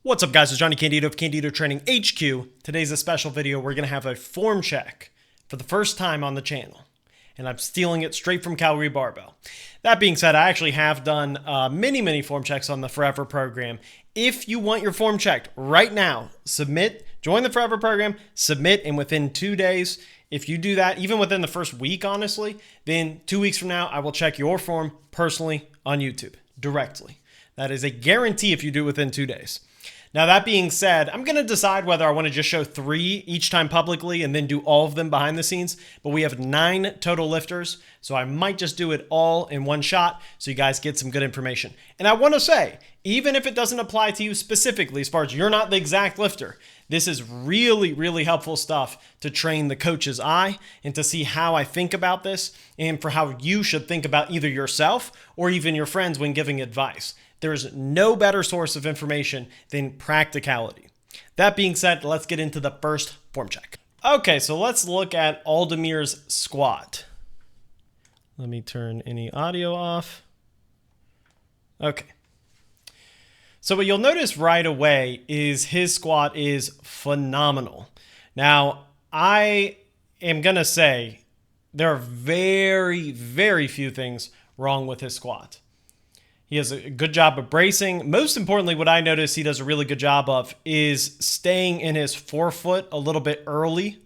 What's up, guys? It's Johnny Candido of Candido Training HQ. Today's a special video. We're going to have a form check for the first time on the channel, and I'm stealing it straight from Calgary Barbell. That being said, I actually have done many form checks on the Forever program. If you want your form checked right now, submit, join the Forever program, submit, and within 2 days, if you do that, even within the first week, honestly, then 2 weeks from now, I will check your form personally on YouTube directly. That is a guarantee if you do it within 2 days. Now, that being said, I'm going to decide whether I want to just show 3 each time publicly and then do all of them behind the scenes. But we have 9 total lifters, so I might just do it all in one shot so you guys get some good information. And I want to say, even if it doesn't apply to you specifically, as far as you're not the exact lifter, this is really helpful stuff to train the coach's eye and to see how I think about this and for how you should think about either yourself or even your friends when giving advice. There's no better source of information than practicality. That being said, let's get into the first form check. Okay, so let's look at Aldemir's squat. Let me turn any audio off. Okay. So what you'll notice right away is his squat is phenomenal. Now, I am going to say there are very few things wrong with his squat. He has a good job of bracing. Most importantly, what I notice he does a really good job of is staying in his forefoot a little bit early.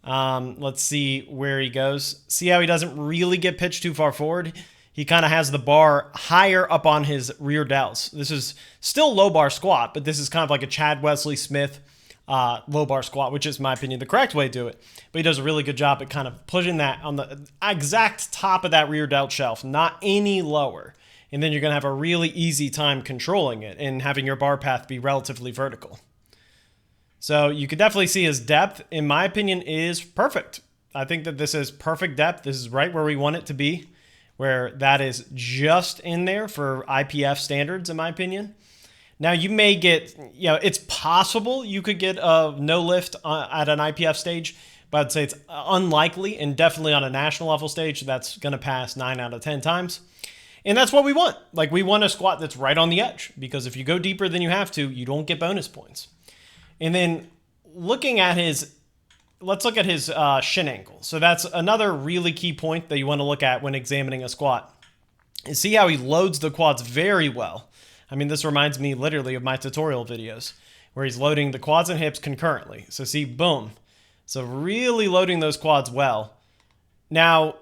Let's see where he goes. See how he doesn't really get pitched too far forward? He kind of has the bar higher up on his rear delts. This is still low bar squat, but this is kind of like a Chad Wesley Smith low bar squat, which is, in my opinion, the correct way to do it. But he does a really good job at kind of pushing that on the exact top of that rear delt shelf, not any lower. And then you're going to have a really easy time controlling it and having your bar path be relatively vertical. So you could definitely see his depth, in my opinion, is perfect. I think that this is perfect depth. This is right where we want it to be, where that is just in there for IPF standards, in my opinion. Now, you may get, it's possible you could get a no lift at an IPF stage, but I'd say it's unlikely, and definitely on a national level stage, that's going to pass 9 out of 10 times. And that's what we want. Like, we want a squat that's right on the edge, because if you go deeper than you have to, you don't get bonus points. And then looking at let's look at his shin angle. So that's another really key point that you want to look at when examining a squat. And see how he loads the quads very well. I mean, this reminds me literally of my tutorial videos where he's loading the quads and hips concurrently. So see, boom. So really loading those quads well. Now,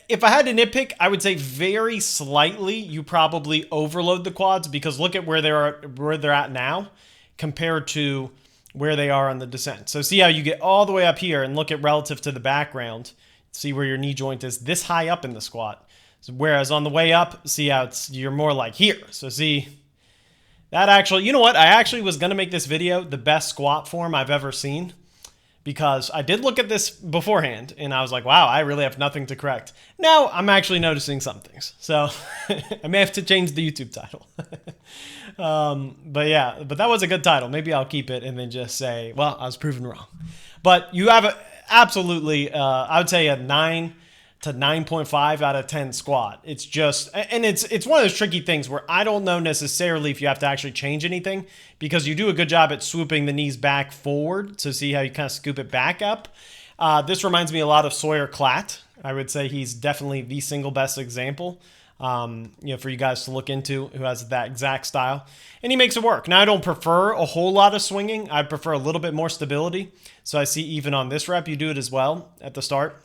if I had to nitpick, I would say very slightly you probably overload the quads, because look at where they're at now compared to where they are on the descent. So see how you get all the way up here and look at relative to the background. See where your knee joint is this high up in the squat. Whereas on the way up, see how you're more like here. So see, that actually, you know what? I actually was going to make this video the best squat form I've ever seen, because I did look at this beforehand and I was like, wow, I really have nothing to correct. Now I'm actually noticing some things. So I may have to change the YouTube title. But that was a good title. Maybe I'll keep it and then just say, well, I was proven wrong. But you have absolutely, I would say a 9 to 9.5 out of 10 squat. It's just, and it's one of those tricky things where I don't know necessarily if you have to actually change anything, because you do a good job at swooping the knees back forward. So see how you kind of scoop it back up. This reminds me a lot of Sawyer Klatt. I would say he's definitely the single best example, for you guys to look into, who has that exact style, and he makes it work. Now, I don't prefer a whole lot of swinging. I'd prefer a little bit more stability. So I see even on this rep, you do it as well at the start.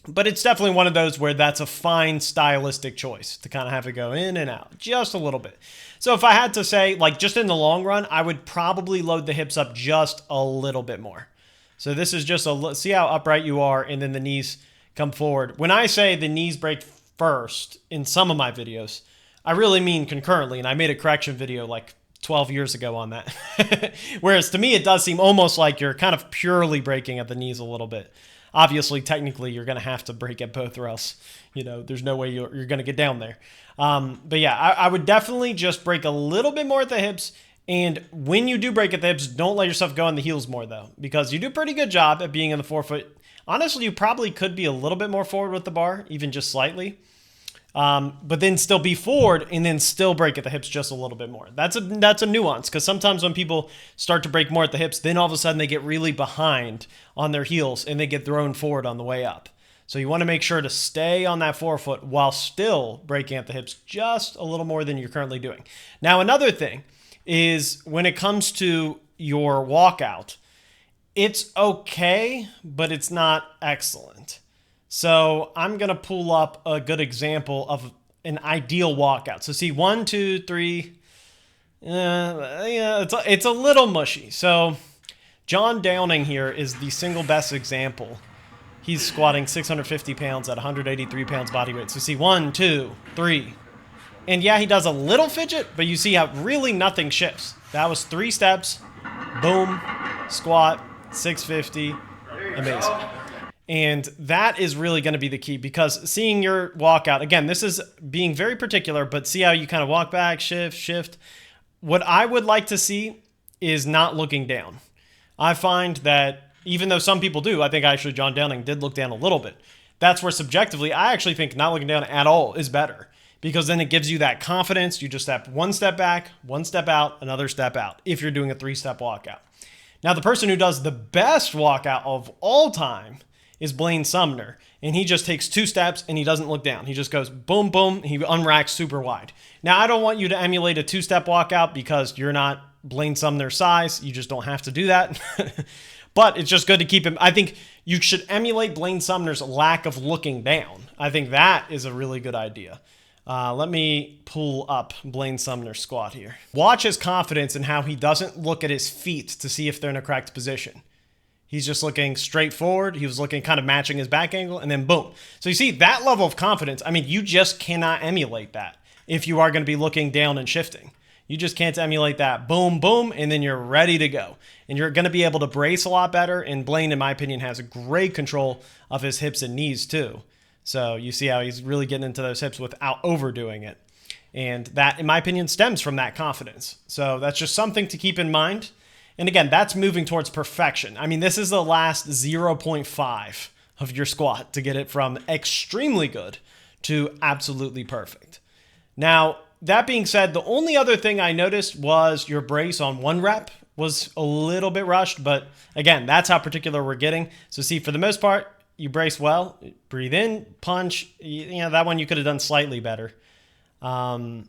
But it's definitely one of those where that's a fine stylistic choice to kind of have it go in and out just a little bit. So if I had to say, like, just in the long run, I would probably load the hips up just a little bit more. So this is just see how upright you are, and then the knees come forward. When I say the knees break first in some of my videos, I really mean concurrently, and I made a correction video like 12 years ago on that. Whereas to me, it does seem almost like you're kind of purely breaking at the knees a little bit. Obviously, technically, you're going to have to break at both, or else, there's no way you're going to get down there. But yeah, I would definitely just break a little bit more at the hips. And when you do break at the hips, don't let yourself go on the heels more, though, because you do a pretty good job at being in the forefoot. Honestly, you probably could be a little bit more forward with the bar, even just slightly. but then still be forward and then still break at the hips just a little bit more. That's a nuance, because sometimes when people start to break more at the hips, then all of a sudden they get really behind on their heels and they get thrown forward on the way up. So you want to make sure to stay on that forefoot while still breaking at the hips just a little more than you're currently doing. Now, another thing is when it comes to your walkout, it's okay, but it's not excellent. So I'm going to pull up a good example of an ideal walkout. So see, 1, 2, 3. Yeah, it's a little mushy. So John Downing here is the single best example. He's squatting 650 pounds at 183 pounds body weight. So see, 1, 2, 3. And yeah, he does a little fidget, but you see how really nothing shifts. That was 3 steps. Boom. Squat. 650. Amazing. And that is really going to be the key, because seeing your walkout, again, this is being very particular, but see how you kind of walk back, shift. What I would like to see is not looking down. I find that even though some people do, I think actually John Downing did look down a little bit. That's where subjectively, I actually think not looking down at all is better, because then it gives you that confidence. You just step 1 step back, 1 step out, another step out if you're doing a 3-step walkout. Now, the person who does the best walkout of all time is Blaine Sumner, and he just takes 2 steps and he doesn't look down. He just goes boom, boom, he unracks super wide. Now, I don't want you to emulate a 2-step walkout because you're not Blaine Sumner's size. You just don't have to do that. But it's just good to keep him. I think you should emulate Blaine Sumner's lack of looking down. I think that is a really good idea. Let me pull up Blaine Sumner's squat here. Watch his confidence in how he doesn't look at his feet to see if they're in a correct position. He's just looking straight forward. He was looking, kind of matching his back angle, and then boom. So you see that level of confidence. I mean, you just cannot emulate that if you are going to be looking down and shifting. You just can't emulate that. Boom, boom, and then you're ready to go. And you're going to be able to brace a lot better. And Blaine, in my opinion, has a great control of his hips and knees too. So you see how he's really getting into those hips without overdoing it. And that, in my opinion, stems from that confidence. So that's just something to keep in mind. And again, that's moving towards perfection. I mean, this is the last 0.5 of your squat to get it from extremely good to absolutely perfect. Now, that being said, the only other thing I noticed was your brace on 1 rep was a little bit rushed. But again, that's how particular we're getting. So see, for the most part, you brace well, breathe in, punch. You know, that one you could have done slightly better. I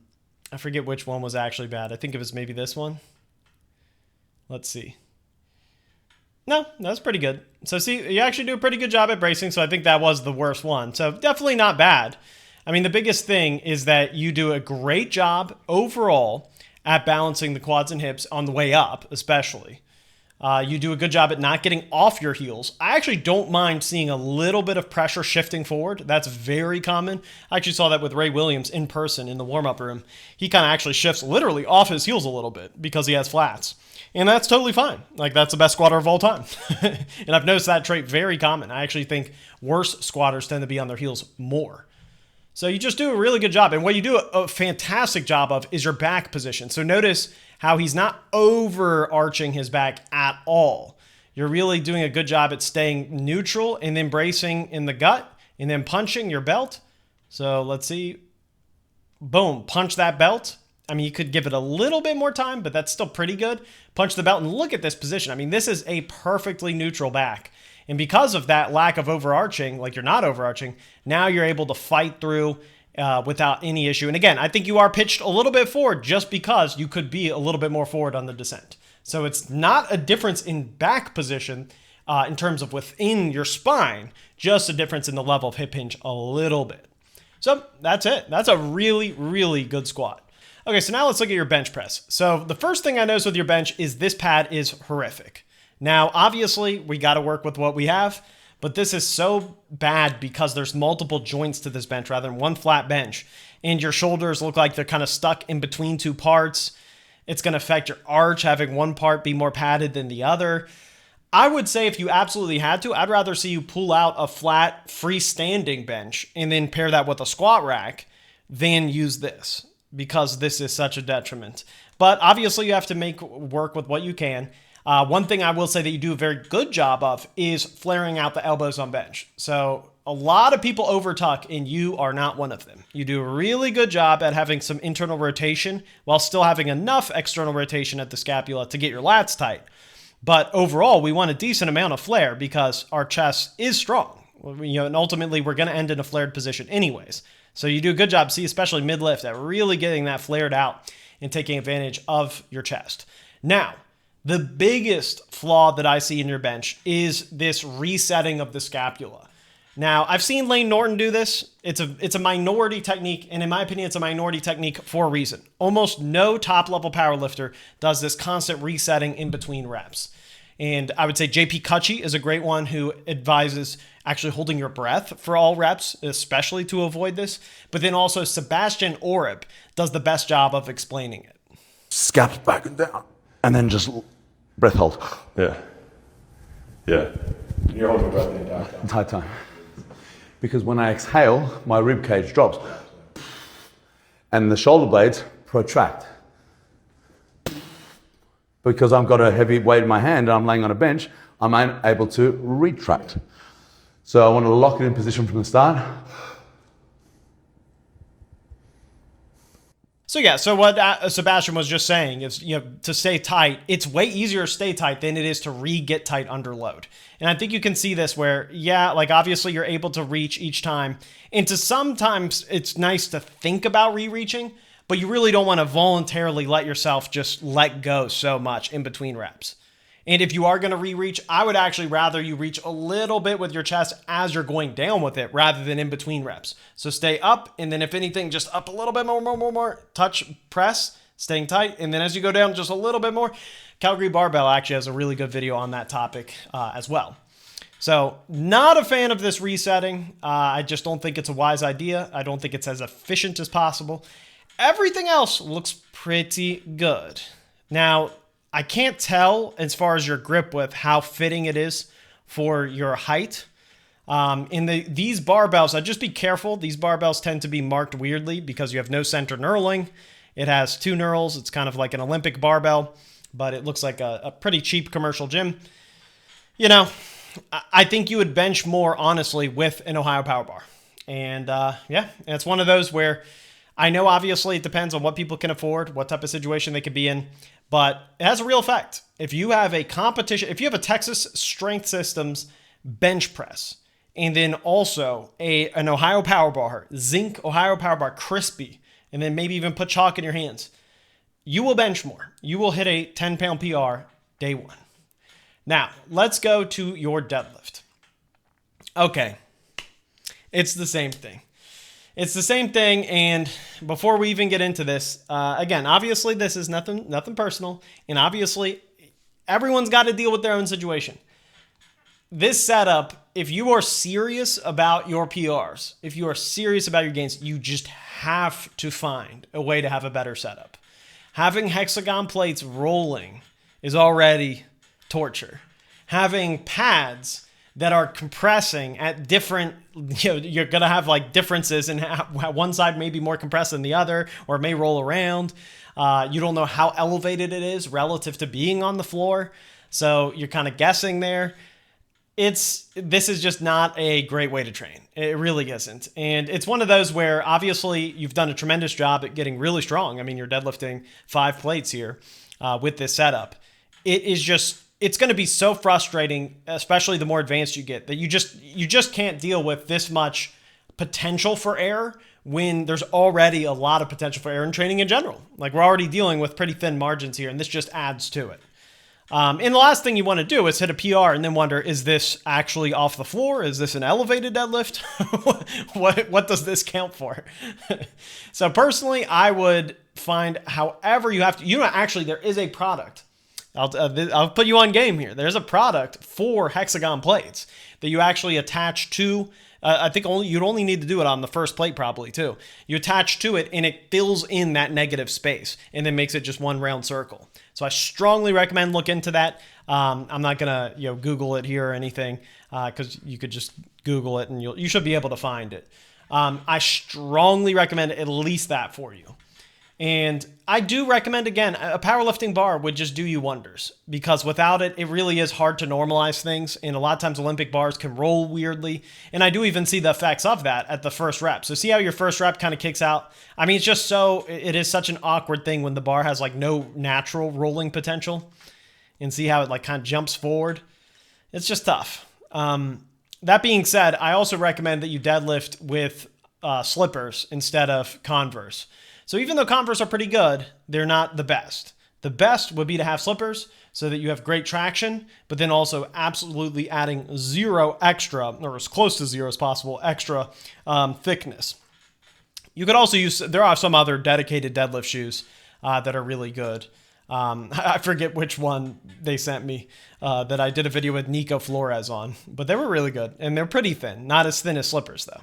forget which one was actually bad. I think it was maybe this one. Let's see. No, that's pretty good. So see, you actually do a pretty good job at bracing, so I think that was the worst one. So definitely not bad. I mean, the biggest thing is that you do a great job overall at balancing the quads and hips on the way up, especially. You do a good job at not getting off your heels. I actually don't mind seeing a little bit of pressure shifting forward. That's very common. I actually saw that with Ray Williams in person in the warm-up room. He kind of actually shifts literally off his heels a little bit because he has flats. And that's totally fine. Like, that's the best squatter of all time. And I've noticed that trait very common. I actually think worse squatters tend to be on their heels more. So you just do a really good job. And what you do a fantastic job of is your back position. So notice how he's not overarching his back at all. You're really doing a good job at staying neutral and then bracing in the gut and then punching your belt. So let's see. Boom, punch that belt. I mean, you could give it a little bit more time, but that's still pretty good. Punch the belt and look at this position. I mean, this is a perfectly neutral back. And because of that lack of overarching, like you're not overarching, now you're able to fight through without any issue. And again, I think you are pitched a little bit forward just because you could be a little bit more forward on the descent. So it's not a difference in back position in terms of within your spine, just a difference in the level of hip hinge a little bit. So that's it. That's a really, really good squat. Okay, so now let's look at your bench press. So the first thing I notice with your bench is this pad is horrific. Now, obviously, we got to work with what we have, but this is so bad because there's multiple joints to this bench rather than one flat bench. And your shoulders look like they're kind of stuck in between 2 parts. It's going to affect your arch, having one part be more padded than the other. I would say if you absolutely had to, I'd rather see you pull out a flat freestanding bench and then pair that with a squat rack than use this, because this is such a detriment. But obviously you have to make work with what you can. One thing I will say that you do a very good job of is flaring out the elbows on bench. So A lot of people overtuck, and you are not one of them. You do a really good job at having some internal rotation while still having enough external rotation at the scapula to get your lats tight. But overall, we want a decent amount of flare because our chest is strong. And ultimately, we're going to end in a flared position anyways. So you do a good job, see, especially mid-lift, at really getting that flared out and taking advantage of your chest. Now, the biggest flaw that I see in your bench is this resetting of the scapula. Now, I've seen Lane Norton do this. It's a minority technique, and in my opinion, it's a minority technique for a reason. Almost no top-level powerlifter does this constant resetting in between reps. And I would say JP Cutchy is a great one who advises actually holding your breath for all reps, especially to avoid this. But then also Sebastian Oreb does the best job of explaining it. Scaps back and down, and then just breath hold. Yeah. Yeah. You're holding your breath the entire time. Because when I exhale, my rib cage drops. And the shoulder blades protract. Because I've got a heavy weight in my hand and I'm laying on a bench, I'm able to retract. So I want to lock it in position from the start. So yeah, so what Sebastian was just saying is, to stay tight, it's way easier to stay tight than it is to get tight under load. And I think you can see this where, yeah, like obviously you're able to reach each time. And to sometimes it's nice to think about re-reaching, but you really don't want to voluntarily let yourself just let go so much in between reps. And if you are going to re-reach, I would actually rather you reach a little bit with your chest as you're going down with it rather than in between reps. So stay up, and then if anything, just up a little bit more, touch, press, staying tight. And then as you go down just a little bit more, Calgary Barbell actually has a really good video on that topic as well. So not a fan of this resetting. I just don't think it's a wise idea. I don't think it's as efficient as possible. Everything else looks pretty good. Now, I can't tell as far as your grip width how fitting it is for your height. These barbells, just be careful. These barbells tend to be marked weirdly because you have no center knurling. It has 2 knurls. It's kind of like an Olympic barbell, but it looks like a pretty cheap commercial gym. I think you would bench more, honestly, with an Ohio Power Bar. And yeah, it's one of those where I know obviously it depends on what people can afford, what type of situation they could be in, but it has a real effect. If you have a competition, if you have a Texas Strength Systems bench press, and then also an Ohio Power Bar, Zinc Ohio Power Bar Crispy, and then maybe even put chalk in your hands, you will bench more. You will hit a 10-pound PR day one. Now, let's go to your deadlift. Okay, it's the same thing. It's the same thing, and before we even get into this, again, obviously this is nothing personal, and obviously everyone's got to deal with their own situation. This setup, if you are serious about your PRs, if you are serious about your gains, you just have to find a way to have a better setup. Having hexagon plates rolling is already torture. Having pads that are compressing at different, you're going to have like differences in how one side may be more compressed than the other, or it may roll around. You don't know how elevated it is relative to being on the floor. So you're kind of guessing there. This is just not a great way to train. It really isn't. And it's one of those where obviously you've done a tremendous job at getting really strong. I mean, you're deadlifting 5 plates here with this setup. It's going to be so frustrating, especially the more advanced you get, that you just can't deal with this much potential for error when there's already a lot of potential for error in training in general. Like, we're already dealing with pretty thin margins here, and this just adds to it. And the last thing you want to do is hit a PR and then wonder, is this actually off the floor? Is this an elevated deadlift? What does this count for? So personally, I would find however you have to, actually there is a product. I'll put you on game here. There's a product for hexagon plates that you actually attach to. I think you'd only need to do it on the first plate probably too. You attach to it and it fills in that negative space and then makes it just one round circle. So I strongly recommend look into that. I'm not gonna Google it here or anything because you could just Google it and you should be able to find it. I strongly recommend at least that for you. And I do recommend, again, a powerlifting bar would just do you wonders, because without it, it really is hard to normalize things. And a lot of times Olympic bars can roll weirdly. And I do even see the effects of that at the first rep. So see how your first rep kind of kicks out? I mean, it is such an awkward thing when the bar has like no natural rolling potential, and see how it like kind of jumps forward. It's just tough. That being said, I also recommend that you deadlift with slippers instead of Converse. So even though Converse are pretty good, they're not the best. The best would be to have slippers so that you have great traction, but then also absolutely adding zero extra, or as close to zero as possible, extra thickness. You could also use, there are some other dedicated deadlift shoes that are really good. I forget which one they sent me that I did a video with Nico Flores on, but they were really good, and they're pretty thin, not as thin as slippers though.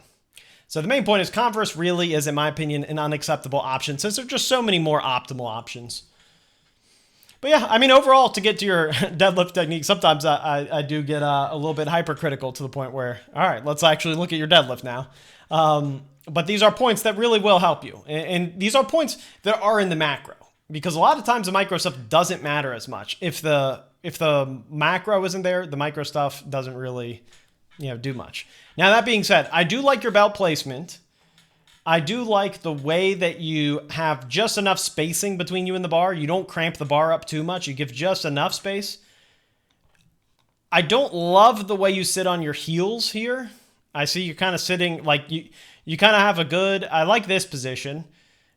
So the main point is Converse really is, in my opinion, an unacceptable option since there's just so many more optimal options. But yeah, I mean, overall, to get to your deadlift technique, sometimes I do get a little bit hypercritical to the point where, all right, let's actually look at your deadlift now. But these are points that really will help you. And these are points that are in the macro, because a lot of times the micro stuff doesn't matter as much. If the macro isn't there, the micro stuff doesn't really do much. Now, that being said, I do like your belt placement. I do like the way that you have just enough spacing between you and the bar. You don't cramp the bar up too much. You give just enough space. I don't love the way you sit on your heels here. I see you're kind of sitting like you kind of have a good, I like this position,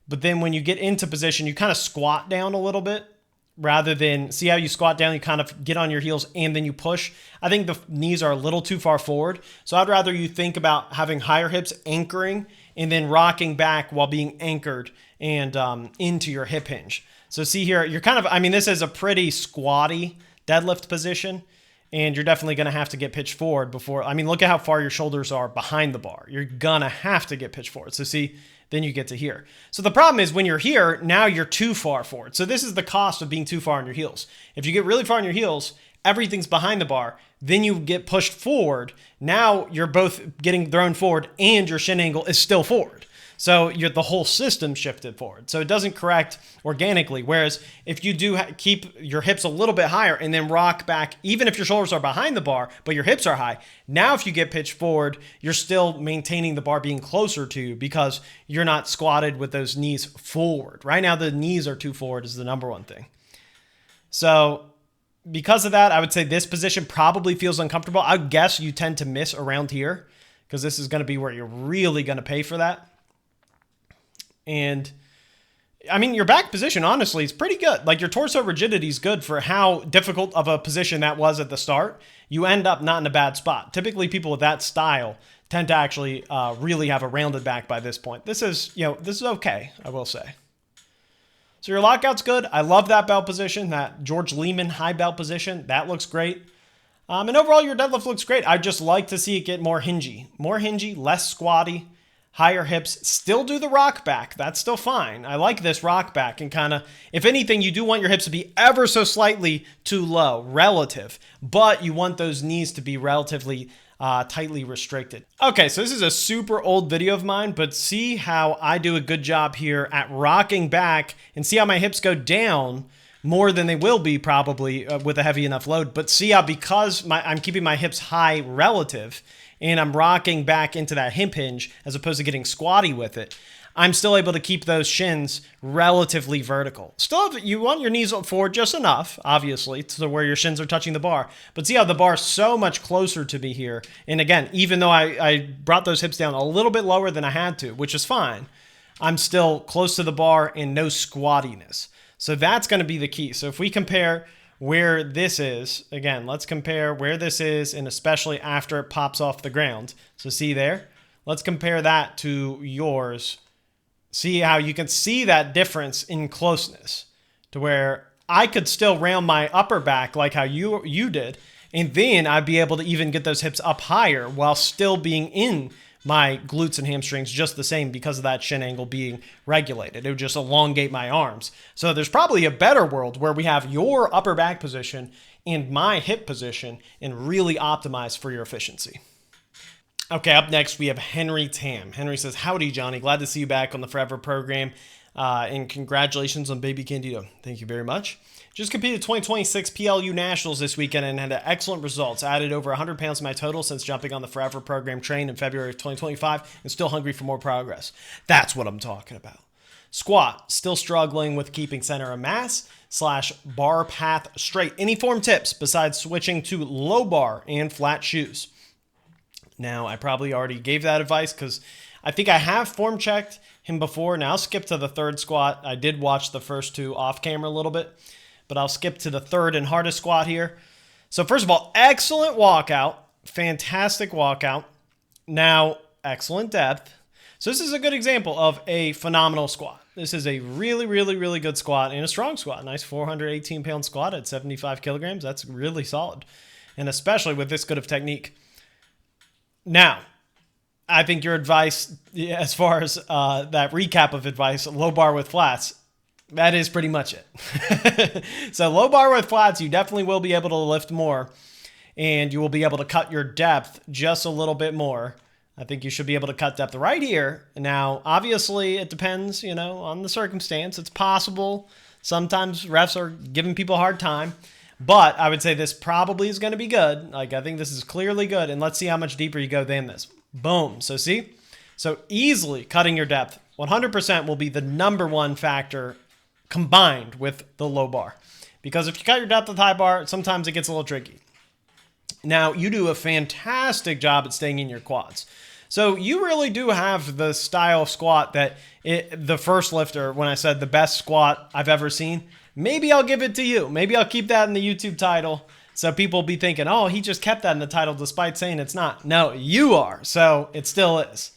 but then when you get into position, you kind of squat down a little bit. Rather than, see how you squat down, you kind of get on your heels and then you push. I think the knees are a little too far forward. So I'd rather you think about having higher hips anchoring and then rocking back while being anchored and into your hip hinge. So see here, you're kind of, I mean, this is a pretty squatty deadlift position, and you're definitely going to have to get pitched forward before, I mean, look at how far your shoulders are behind the bar. You're going to have to get pitched forward. So see, then you get to here. So the problem is when you're here, now you're too far forward. So this is the cost of being too far on your heels. If you get really far on your heels, everything's behind the bar, then you get pushed forward. Now you're both getting thrown forward and your shin angle is still forward. So the whole system shifted forward. So it doesn't correct organically. Whereas if you do keep your hips a little bit higher and then rock back, even if your shoulders are behind the bar, but your hips are high, now if you get pitched forward, you're still maintaining the bar being closer to you because you're not squatted with those knees forward. Right now, the knees are too forward is the number one thing. So because of that, I would say this position probably feels uncomfortable. I would guess you tend to miss around here because this is going to be where you're really going to pay for that. And I mean, your back position, honestly, is pretty good. Like your torso rigidity is good for how difficult of a position that was at the start. You end up not in a bad spot. Typically, people with that style tend to actually really have a rounded back by this point. This is okay, I will say. So your lockout's good. I love that belt position, that George Lehman high belt position. That looks great. And overall, your deadlift looks great. I just like to see it get more hingy, less squatty. Higher hips, still do the rock back. That's still fine. I like this rock back and kind of, if anything, you do want your hips to be ever so slightly too low, relative, but you want those knees to be relatively tightly restricted. Okay, so this is a super old video of mine, but see how I do a good job here at rocking back and see how my hips go down more than they will be probably with a heavy enough load. But see how because I'm keeping my hips high relative, and I'm rocking back into that hip hinge as opposed to getting squatty with it, I'm still able to keep those shins relatively vertical. Still, you want your knees forward just enough, obviously, to where your shins are touching the bar. But see how the bar is so much closer to me here. And again, even though I brought those hips down a little bit lower than I had to, which is fine, I'm still close to the bar and no squattiness. So that's going to be the key. So if we compare where this is, again, let's compare where this is, and especially after it pops off the ground. So see there? Let's compare that to yours. See how you can see that difference in closeness to where I could still round my upper back like how you did, and then I'd be able to even get those hips up higher while still being in my glutes and hamstrings just the same because of that shin angle being regulated. It would just elongate my arms. So there's probably a better world where we have your upper back position and my hip position and really optimize for your efficiency. Okay, up next we have Henry Tam. Henry says, "Howdy, Johnny. Glad to see you back on the Forever program. And congratulations on baby Candido. Thank you very much. Just competed 2026 PLU Nationals this weekend and had excellent results. Added over 100 pounds to my total since jumping on the Forever Program train in February of 2025 and still hungry for more progress. That's what I'm talking about. Squat, still struggling with keeping center of mass / bar path straight. Any form tips besides switching to low bar and flat shoes? Now, I probably already gave that advice because I think I have form checked him before. Now, I'll skip to the third squat. I did watch the first two off camera a little bit, but I'll skip to the third and hardest squat here. So first of all, excellent walkout. Fantastic walkout. Now, excellent depth. So this is a good example of a phenomenal squat. This is a really, really, really good squat and a strong squat. Nice 418-pound squat at 75 kilograms. That's really solid, and especially with this good of technique. Now, I think your advice, as far as that recap of advice, low bar with flats, that is pretty much it. So low bar with flats, you definitely will be able to lift more, and you will be able to cut your depth just a little bit more. I think you should be able to cut depth right here. Now, obviously, it depends, on the circumstance. It's possible. Sometimes refs are giving people a hard time. But I would say this probably is going to be good. I think this is clearly good. And let's see how much deeper you go than this. Boom. So see? So easily cutting your depth. 100% will be the number one factor combined with the low bar. Because if you cut your depth with high bar, sometimes it gets a little tricky. Now, you do a fantastic job at staying in your quads. So you really do have the style of squat that the first lifter, when I said the best squat I've ever seen, maybe I'll give it to you. Maybe I'll keep that in the YouTube title. So people will be thinking, oh, he just kept that in the title despite saying it's not. No, you are. So it still is.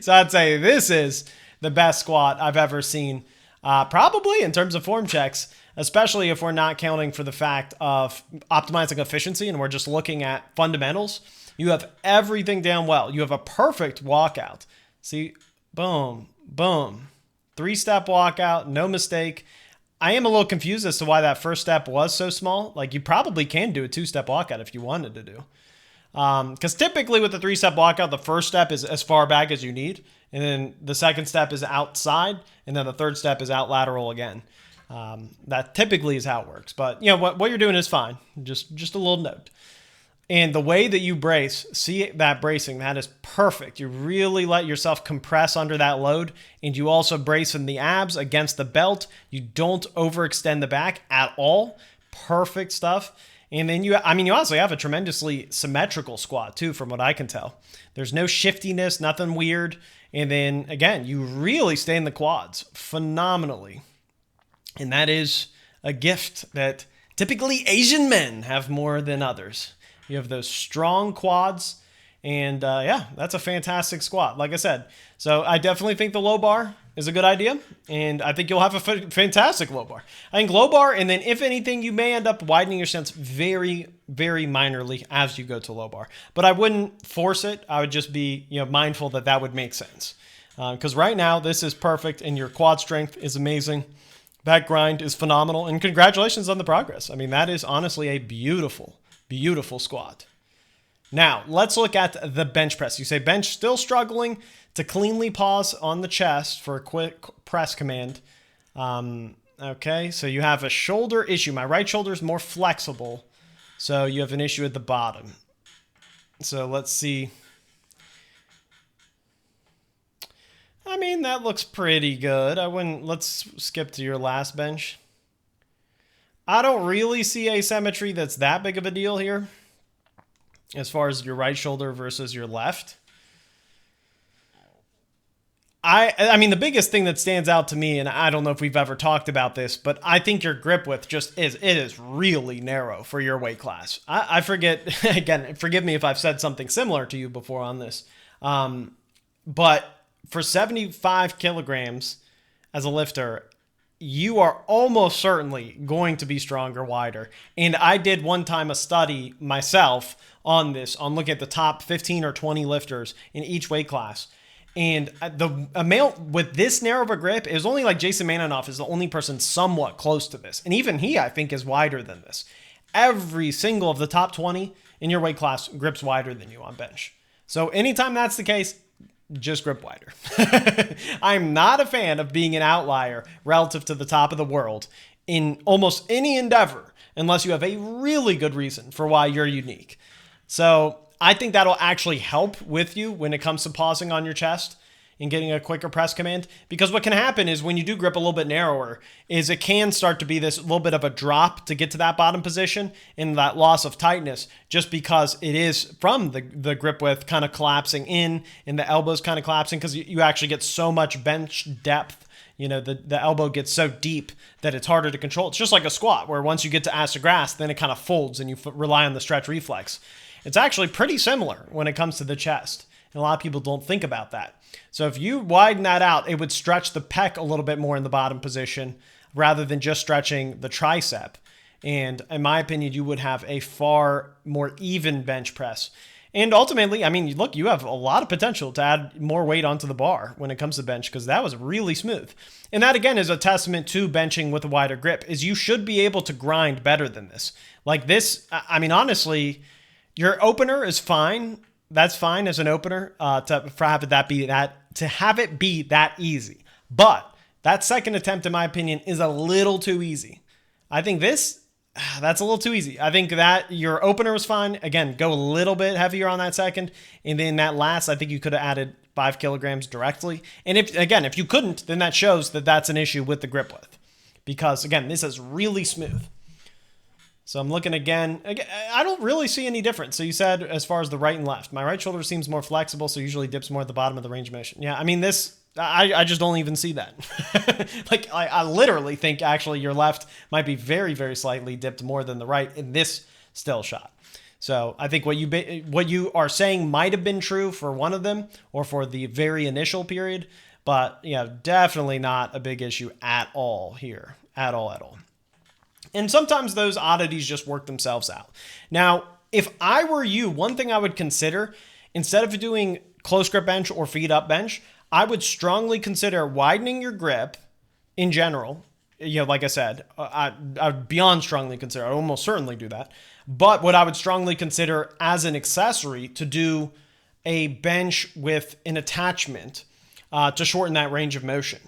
So I'd say this is the best squat I've ever seen, probably in terms of form checks, especially if we're not counting for the fact of optimizing efficiency and we're just looking at fundamentals. You have everything down well. You have a perfect walkout. See, boom, boom. 3-step walkout, no mistake. I am a little confused as to why that first step was so small. You probably can do a 2-step walkout if you wanted to do. Because typically with the 3-step walkout, the first step is as far back as you need. And then the second step is outside. And then the third step is out lateral again. That typically is how it works. But what you're doing is fine. Just a little note. And the way that you brace, see that bracing, that is perfect. You really let yourself compress under that load, and you also brace in the abs against the belt. You don't overextend the back at all. Perfect stuff. And then you honestly have a tremendously symmetrical squat too, from what I can tell. There's no shiftiness, nothing weird. And then again, you really stay in the quads phenomenally. And that is a gift that typically Asian men have more than others. You have those strong quads, and that's a fantastic squat, like I said. So I definitely think the low bar is a good idea, and I think you'll have a fantastic low bar. I think low bar, and then if anything, you may end up widening your stance very, very minorly as you go to low bar. But I wouldn't force it. I would just be mindful that would make sense. Because right now, this is perfect, and your quad strength is amazing. That grind is phenomenal, and congratulations on the progress. That is honestly a beautiful squat. Now, let's look at the bench press. You say bench still struggling to cleanly pause on the chest for a quick press command. Okay, so you have a shoulder issue. My right shoulder is more flexible, so you have an issue at the bottom. So let's see. That looks pretty good. Let's skip to your last bench. I don't really see asymmetry that's that big of a deal here as far as your right shoulder versus your left. The biggest thing that stands out to me, and I don't know if we've ever talked about this, but I think your grip width it is really narrow for your weight class. I forget, again, forgive me if I've said something similar to you before on this, but for 75 kilograms as a lifter, you are almost certainly going to be stronger, wider. And I did one time a study myself on this, on looking at the top 15 or 20 lifters in each weight class. And the amount with this narrow of a grip is only Jason Maninoff is the only person somewhat close to this. And even he, I think, is wider than this. Every single of the top 20 in your weight class grips wider than you on bench. So anytime that's the case, just grip wider. I'm not a fan of being an outlier relative to the top of the world in almost any endeavor, unless you have a really good reason for why you're unique. So I think that'll actually help with you when it comes to pausing on your chest and getting a quicker press command. Because what can happen is when you do grip a little bit narrower is it can start to be this little bit of a drop to get to that bottom position and that loss of tightness just because it is from the grip width kind of collapsing in and the elbows kind of collapsing because you actually get so much bench depth. You know, the elbow gets so deep that it's harder to control. It's just like a squat where once you get to ass to grass, then it kind of folds and you rely on the stretch reflex. It's actually pretty similar when it comes to the chest. And a lot of people don't think about that. So if you widen that out, it would stretch the pec a little bit more in the bottom position rather than just stretching the tricep. And in my opinion, you would have a far more even bench press. And ultimately, I mean, look, you have a lot of potential to add more weight onto the bar when it comes to bench because that was really smooth. And that, again, is a testament to benching with a wider grip, is you should be able to grind better than this. Like this, I mean, honestly, your opener is fine. That's fine as an opener to have it be that easy. But that second attempt, in my opinion, is a little too easy. I think that's a little too easy. I think that your opener was fine. Again, go a little bit heavier on that second. And then that last, I think you could have added 5 kilograms directly. And if you couldn't, then that shows that that's an issue with the grip width. Because, again, this is really smooth. So I'm looking again. I don't really see any difference. So you said as far as the right and left. My right shoulder seems more flexible, so usually dips more at the bottom of the range of motion. Yeah, I mean, I just don't even see that. Like, I literally think actually your left might be very, very slightly dipped more than the right in this still shot. So I think what you are saying might have been true for one of them or for the very initial period, but yeah, definitely not a big issue at all here. At all. And sometimes those oddities just work themselves out. Now, if I were you, one thing I would consider, instead of doing close grip bench or feet up bench, I would strongly consider widening your grip in general. You know, like I said, I would beyond strongly consider, I'd almost certainly do that. But what I would strongly consider as an accessory to do a bench with an attachment to shorten that range of motion.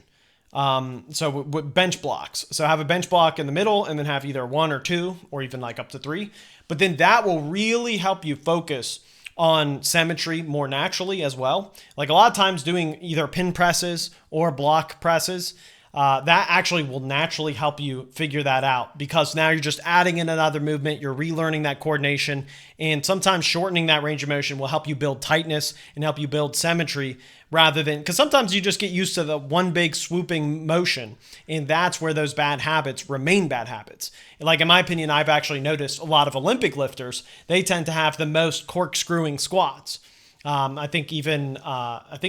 So with bench blocks. So have a bench block in the middle and then have either 1 or 2 or even like up to 3. But then that will really help you focus on symmetry more naturally as well. Like a lot of times doing either pin presses or block presses, that actually will naturally help you figure that out because now you're just adding in another movement, you're relearning that coordination, and sometimes shortening that range of motion will help you build tightness and help you build symmetry rather than, because sometimes you just get used to the one big swooping motion, and that's where those bad habits remain bad habits. Like in my opinion, I've actually noticed a lot of Olympic lifters, they tend to have the most corkscrewing squats. I think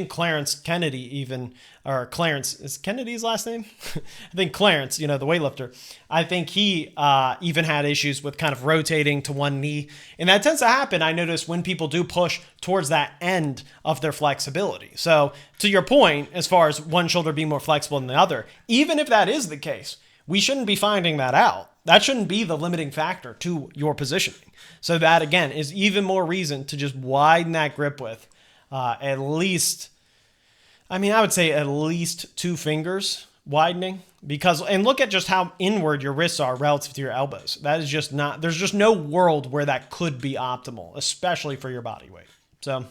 Clarence Kennedy or Clarence, is Kennedy's last name? I think Clarence, the weightlifter, I think he even had issues with kind of rotating to one knee. And that tends to happen, I notice, when people do push towards that end of their flexibility. So to your point, as far as one shoulder being more flexible than the other, even if that is the case, we shouldn't be finding that out. That shouldn't be the limiting factor to your positioning. So that, again, is even more reason to just widen that grip width. At least, I would say at least 2 fingers widening. And look at just how inward your wrists are relative to your elbows. That is just not, there's just no world where that could be optimal, especially for your body weight. So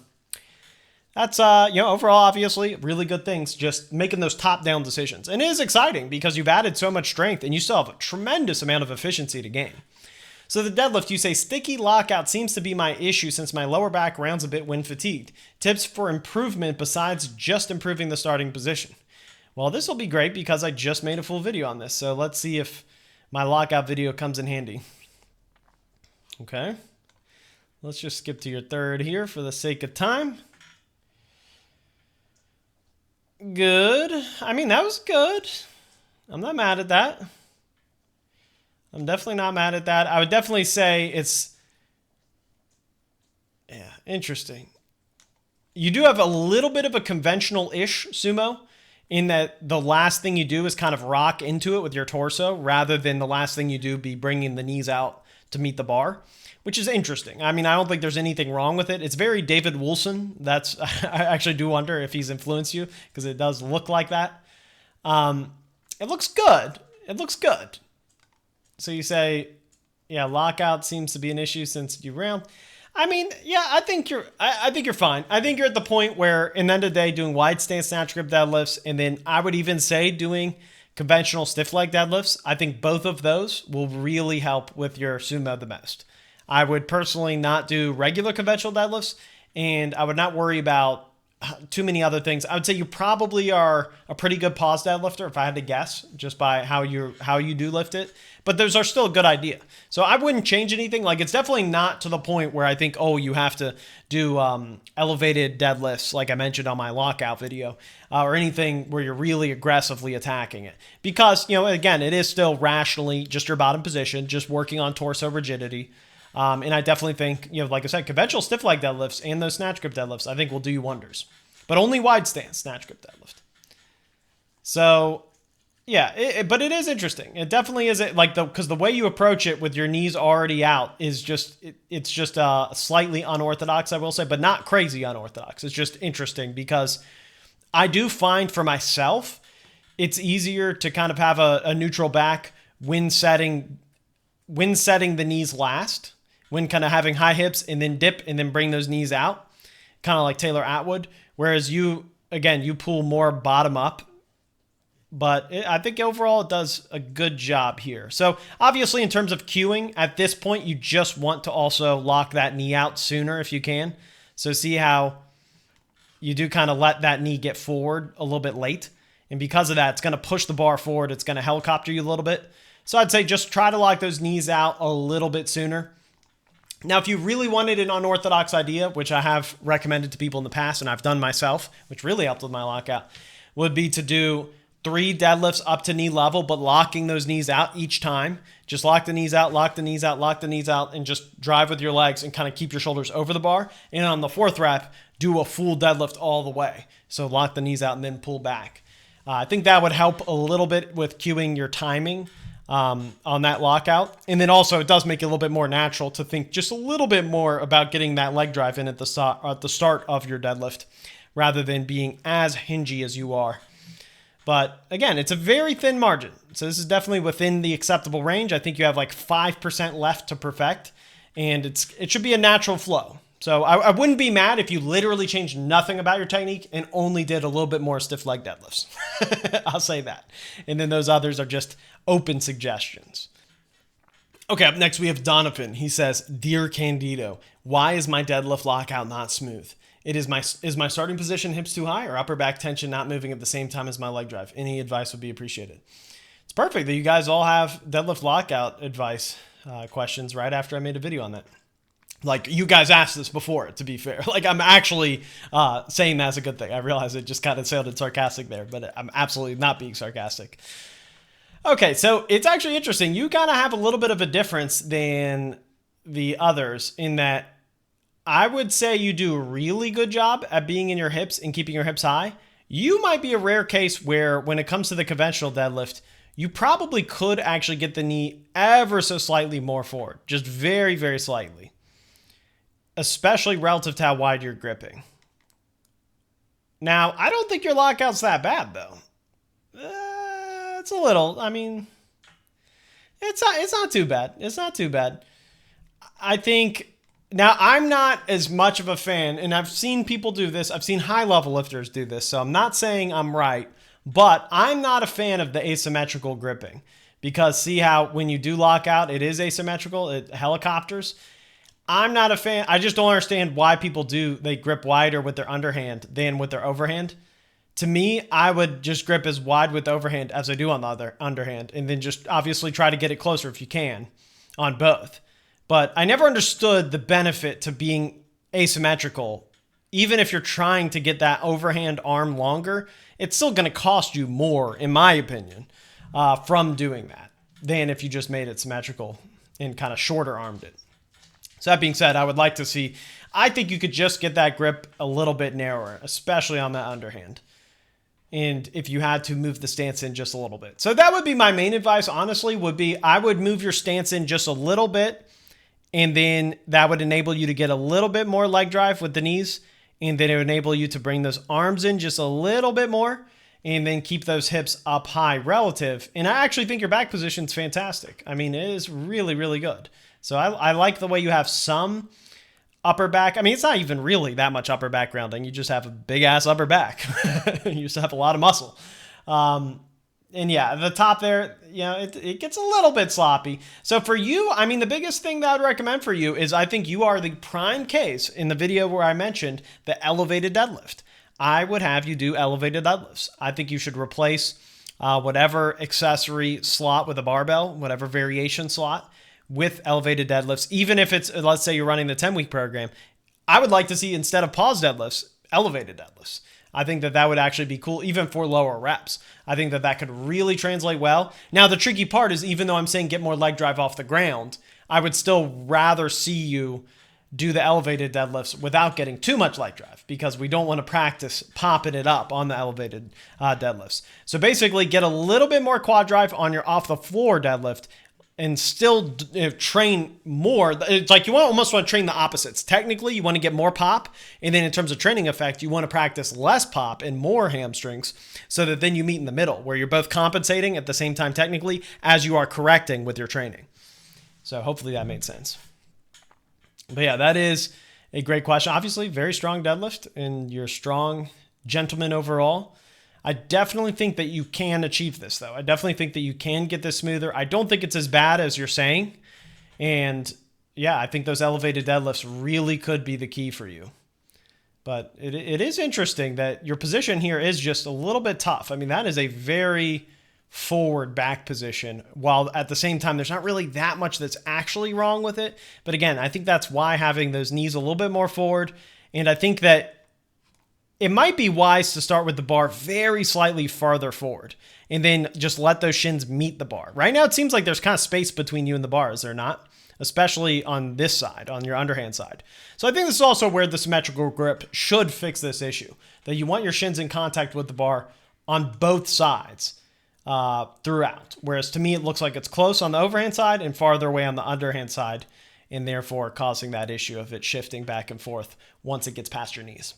that's, overall, obviously, really good things, just making those top-down decisions. And it is exciting because you've added so much strength and you still have a tremendous amount of efficiency to gain. So the deadlift, you say, sticky lockout seems to be my issue since my lower back rounds a bit when fatigued. Tips for improvement besides just improving the starting position. Well, this will be great because I just made a full video on this. So let's see if my lockout video comes in handy. Okay. Let's just skip to your third here for the sake of time. Good. That was good. I'm not mad at that. I'm definitely not mad at that. I would definitely say it's, interesting. You do have a little bit of a conventional-ish sumo in that the last thing you do is kind of rock into it with your torso rather than the last thing you do be bringing the knees out to meet the bar, which is interesting. I mean, I don't think there's anything wrong with it. It's very David Wilson. That's I actually do wonder if he's influenced you, because it does look like that. It looks good. It looks good. So you say, yeah, lockout seems to be an issue since you round. I mean, yeah, I think you're fine. I think you're at the point where, in the end of the day, doing wide stance snatch grip deadlifts, and then I would even say doing conventional stiff leg deadlifts. I think both of those will really help with your sumo the most. I would personally not do regular conventional deadlifts, and I would not worry about too many other things. I would say you probably are a pretty good pause deadlifter, if I had to guess, just by how you do lift it. But those are still a good idea. So I wouldn't change anything. Like, it's definitely not to the point where I think, oh, you have to do elevated deadlifts, like I mentioned on my lockout video, or anything where you're really aggressively attacking it. Because, again, it is still rationally just your bottom position, just working on torso rigidity. And I definitely think, like I said, conventional stiff leg deadlifts and those snatch grip deadlifts, I think will do you wonders. But only wide stance snatch grip deadlift. So, yeah, but it is interesting. It definitely is, because the way you approach it with your knees already out is it's just slightly unorthodox, I will say, but not crazy unorthodox. It's just interesting because I do find for myself, it's easier to kind of have a neutral back when setting the knees last, when kind of having high hips and then dip and then bring those knees out, kind of like Taylor Atwood. Whereas you pull more bottom up. But I think overall it does a good job here. So obviously in terms of cueing, at this point, you just want to also lock that knee out sooner if you can. So see how you do kind of let that knee get forward a little bit late. And because of that, it's going to push the bar forward. It's going to helicopter you a little bit. So I'd say just try to lock those knees out a little bit sooner. Now, if you really wanted an unorthodox idea, which I have recommended to people in the past and I've done myself, which really helped with my lockout, would be to do 3 deadlifts up to knee level, but locking those knees out each time. Just lock the knees out, lock the knees out, lock the knees out, and just drive with your legs and kind of keep your shoulders over the bar. And on the 4th rep, do a full deadlift all the way. So lock the knees out and then pull back. I think that would help a little bit with cueing your timing on that lockout. And then also it does make it a little bit more natural to think just a little bit more about getting that leg drive in at the start of your deadlift, rather than being as hingy as you are. But again, it's a very thin margin. So this is definitely within the acceptable range. I think you have like 5% left to perfect, and it should be a natural flow. So I wouldn't be mad if you literally changed nothing about your technique and only did a little bit more stiff leg deadlifts. I'll say that. And then those others are just open suggestions. Okay, up next we have Donavan. He says, "Dear Candido, why is my deadlift lockout not smooth? Is my starting position hips too high, or upper back tension not moving at the same time as my leg drive? Any advice would be appreciated." It's perfect that you guys all have deadlift lockout advice questions right after I made a video on that. Like, you guys asked this before, to be fair. Like, I'm actually saying that's a good thing. I realize it just kind of sounded sarcastic there, but I'm absolutely not being sarcastic. Okay, so it's actually interesting. You kind of have a little bit of a difference than the others in that I would say you do a really good job at being in your hips and keeping your hips high. You might be a rare case where when it comes to the conventional deadlift, you probably could actually get the knee ever so slightly more forward, just very, very slightly, especially relative to how wide you're gripping. Now, I don't think your lockout's that bad, though. It's a little, I mean, it's not too bad. It's not too bad. I think, now I'm not as much of a fan, and I've seen people do this. I've seen high-level lifters do this, so I'm not saying I'm right, but I'm not a fan of the asymmetrical gripping, because see how when you do lock out, it is asymmetrical, it helicopters. I'm not a fan. I just don't understand why people they grip wider with their underhand than with their overhand. To me, I would just grip as wide with the overhand as I do on the other underhand, and then just obviously try to get it closer if you can on both. But I never understood the benefit to being asymmetrical. Even if you're trying to get that overhand arm longer, it's still going to cost you more, in my opinion, from doing that than if you just made it symmetrical and kind of shorter armed it. So that being said, I would like to see, I think you could just get that grip a little bit narrower, especially on that underhand. And if you had to move the stance in just a little bit. So that would be my main advice, honestly, would be I would move your stance in just a little bit. And then that would enable you to get a little bit more leg drive with the knees. And then it would enable you to bring those arms in just a little bit more and then keep those hips up high relative. And I actually think your back position is fantastic. I mean, it is really, really good. So I like the way you have some upper back. I mean, it's not even really that much upper back rounding. You just have a big ass upper back. You just have a lot of muscle. And yeah, the top there, you know, it gets a little bit sloppy. So for you, I mean, the biggest thing that I would recommend for you is I think you are the prime case in the video where I mentioned the elevated deadlift. I would have you do elevated deadlifts. I think you should replace whatever accessory slot with a barbell, whatever variation slot with elevated deadlifts. Even if it's, let's say you're running the 10-week program, I would like to see, instead of pause deadlifts, elevated deadlifts. I think that that would actually be cool, even for lower reps. I think that that could really translate well. Now, the tricky part is, even though I'm saying get more leg drive off the ground, I would still rather see you do the elevated deadlifts without getting too much leg drive, because we don't want to practice popping it up on the elevated deadlifts. So basically, get a little bit more quad drive on your off the floor deadlift and still train more. It's like you almost want to train the opposites. Technically, you want to get more pop. And then in terms of training effect, you want to practice less pop and more hamstrings, so that then you meet in the middle where you're both compensating at the same time technically as you are correcting with your training. So hopefully that made sense. But yeah, that is a great question. Obviously, very strong deadlift, and you're a strong gentleman overall. I definitely think that you can achieve this, though. I definitely think that you can get this smoother. I don't think it's as bad as you're saying. And yeah, I think those elevated deadlifts really could be the key for you. But it is interesting that your position here is just a little bit tough. I mean, that is a very forward back position, while at the same time, there's not really that much that's actually wrong with it. But again, I think that's why having those knees a little bit more forward. And I think that it might be wise to start with the bar very slightly farther forward and then just let those shins meet the bar. Right now, it seems like there's kind of space between you and the bar, is there not? Especially on this side, on your underhand side. So I think this is also where the symmetrical grip should fix this issue, that you want your shins in contact with the bar on both sides throughout. Whereas to me, it looks like it's close on the overhand side and farther away on the underhand side, and therefore causing that issue of it shifting back and forth once it gets past your knees.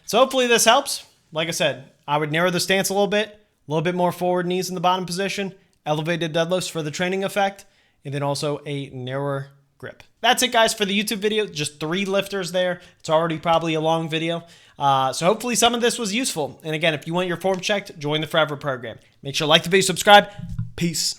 So hopefully this helps. Like I said, I would narrow the stance a little bit more forward knees in the bottom position, elevated deadlifts for the training effect, and then also a narrower grip. That's it, guys, for the YouTube video. Just 3 lifters there. It's already probably a long video. So hopefully some of this was useful. And again, if you want your form checked, join the Forever program. Make sure to like the video, subscribe. Peace.